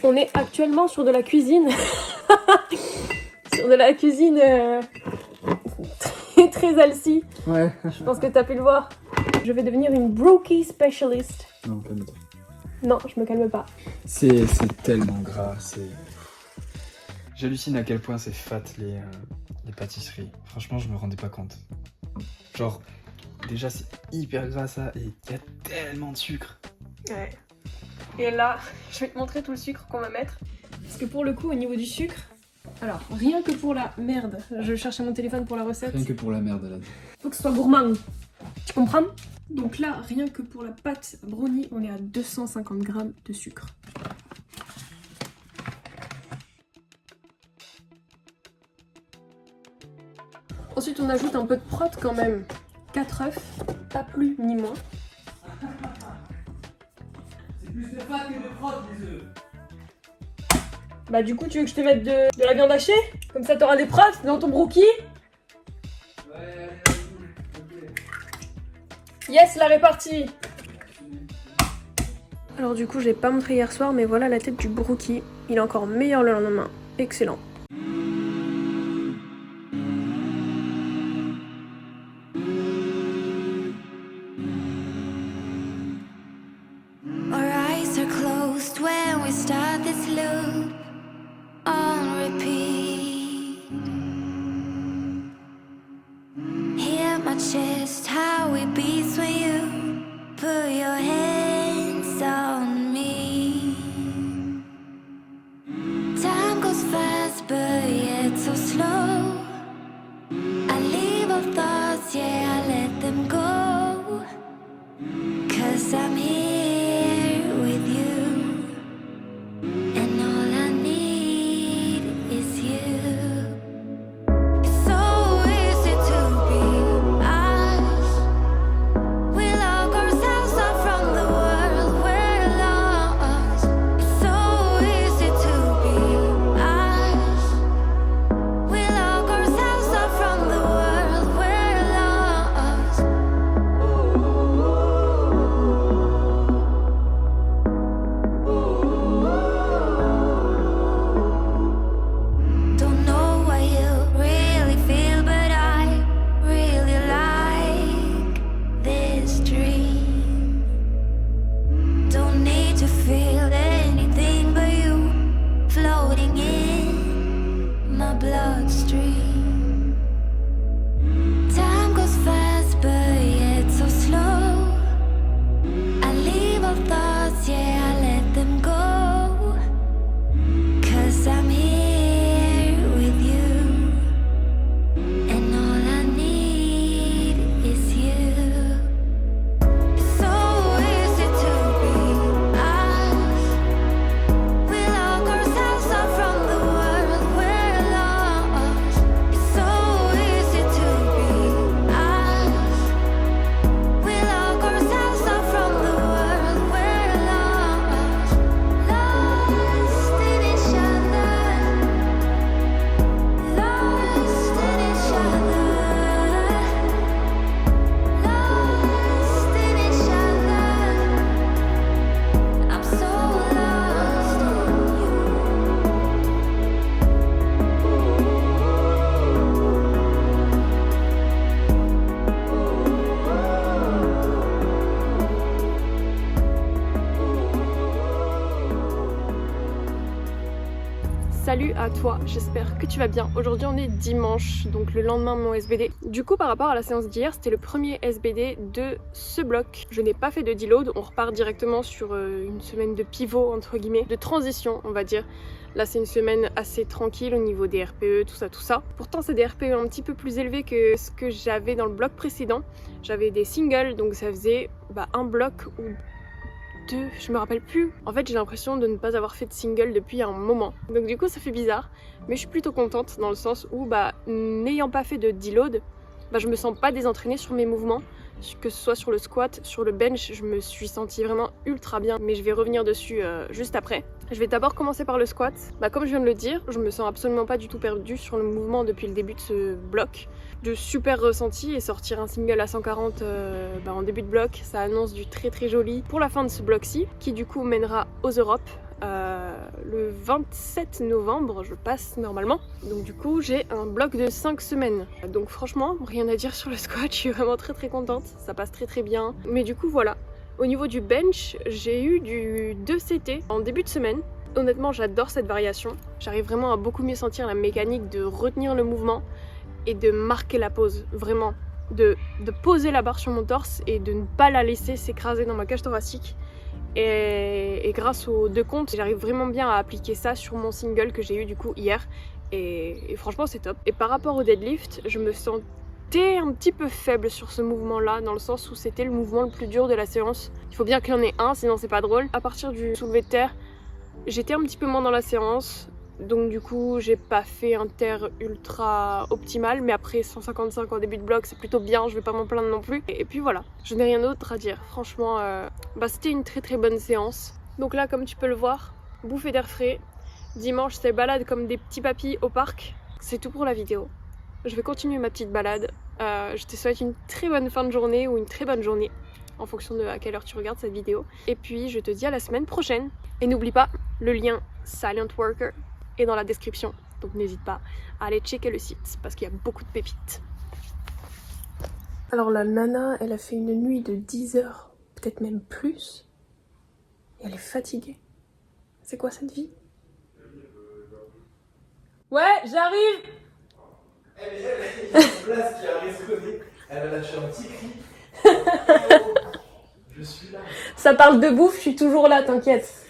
On est actuellement sur de la cuisine. Sur de la cuisine très healthy. Ouais. Je pense que t'as pu le voir. Je vais devenir une brookie specialist. Non, calme-toi. Non, je me calme pas. C'est tellement gras, J'hallucine à quel point c'est fat les pâtisseries. Franchement, je me rendais pas compte. Genre, déjà c'est hyper gras ça et il y a tellement de sucre. Ouais. Et là, je vais te montrer tout le sucre qu'on va mettre. Parce que pour le coup, au niveau du sucre, alors rien que pour la merde, je cherchais mon téléphone pour la recette. Rien que pour la merde là. Faut que ce soit gourmand. Tu comprends? Donc là, rien que pour la pâte brownie, on est à 250 grammes de sucre. Ensuite, on ajoute un peu de prot quand même. 4 œufs, pas plus ni moins. C'est plus de pâte que de prot, les œufs. Bah du coup, tu veux que je te mette de la viande hachée? Comme ça, t'auras des prots dans ton brookie? Ouais, allez, vas-y. Ok. Yes, la répartie. Alors du coup, je l'ai pas montré hier soir, mais voilà la tête du brookie. Il est encore meilleur le lendemain. Excellent. Our eyes are closed when we start this loop on repeat. Hear my chest, how it beats when you put your hands on me. Time goes fast, but yet so slow. I leave all thoughts, yeah, I let them go. 'Cause I'm here with you, and all I need is you. It's so easy to be us. We lock ourselves up from the world we're lost. It's so easy to be us. We lock ourselves up from the world we're lost. Don't know what you really feel, but I really like this dream. Don't need to feel anything but you floating in my bloodstream. Time goes fast, but yet so slow. I leave all thoughts, yeah, I let them go. 'Cause I'm here with you, and all I need is you. It's so easy to be us. We lock ourselves up from the world we're lost. It's so easy to be us. We lock ourselves up from the world we're lost. Lost in each other. Lost in each other. Lost in each other. I'm so lost in you. Salut à toi, j'espère que tu vas bien. Aujourd'hui on est dimanche, donc le lendemain de mon SBD. Du coup par rapport à la séance d'hier, c'était le premier SBD de ce bloc. Je n'ai pas fait de deload, on repart directement sur une semaine de pivot entre guillemets, de transition on va dire. Là c'est une semaine assez tranquille au niveau des RPE, tout ça. Pourtant c'est des RPE un petit peu plus élevés que ce que j'avais dans le bloc précédent. J'avais des singles, donc ça faisait un bloc ou deux, je me rappelle plus. En fait j'ai l'impression de ne pas avoir fait de single depuis un moment. Donc du coup ça fait bizarre, mais je suis plutôt contente dans le sens où n'ayant pas fait de deload, je me sens pas désentraînée sur mes mouvements. Que ce soit sur le squat, sur le bench, je me suis sentie vraiment ultra bien, mais je vais revenir dessus juste après. Je vais d'abord commencer par le squat. Comme je viens de le dire, je me sens absolument pas du tout perdue sur le mouvement depuis le début de ce bloc. De super ressenti, et sortir un single à 140 en début de bloc, ça annonce du très très joli pour la fin de ce bloc-ci, qui du coup mènera aux Europes le 27 novembre, je passe normalement. Donc du coup, j'ai un bloc de 5 semaines. Donc franchement, rien à dire sur le squat, je suis vraiment très contente. Ça passe très bien. Mais du coup, voilà. Au niveau du bench, j'ai eu du 2CT en début de semaine. Honnêtement, j'adore cette variation. J'arrive vraiment à beaucoup mieux sentir la mécanique de retenir le mouvement et de marquer la pose, vraiment. De poser la barre sur mon torse et de ne pas la laisser s'écraser dans ma cage thoracique. Et grâce aux 2 comptes, j'arrive vraiment bien à appliquer ça sur mon single que j'ai eu du coup hier. Et franchement, c'est top. Et par rapport au deadlift, je me sentais un petit peu faible sur ce mouvement-là, dans le sens où c'était le mouvement le plus dur de la séance. Il faut bien qu'il y en ait un, sinon c'est pas drôle. À partir du soulevé de terre, j'étais un petit peu moins dans la séance. Donc du coup, j'ai pas fait un terre ultra optimal, mais après 155 en début de bloc, c'est plutôt bien, je vais pas m'en plaindre non plus. Et puis voilà, je n'ai rien d'autre à dire. Franchement, c'était une très bonne séance. Donc là, comme tu peux le voir, bouffée d'air frais. Dimanche, c'est balade comme des petits papis au parc. C'est tout pour la vidéo. Je vais continuer ma petite balade. Je te souhaite une très bonne fin de journée ou une très bonne journée, en fonction de à quelle heure tu regardes cette vidéo. Et puis, je te dis à la semaine prochaine. Et n'oublie pas, le lien Silent Worker est dans la description, donc n'hésite pas à aller checker le site parce qu'il y a beaucoup de pépites. Alors la nana, elle a fait une nuit de 10 heures, peut-être même plus, et elle est fatiguée. C'est quoi cette vie? Ouais, j'arrive. Elle est en place qui a résonné, elle a lâché un petit cri. Je suis là. Ça parle de bouffe, je suis toujours là, t'inquiète.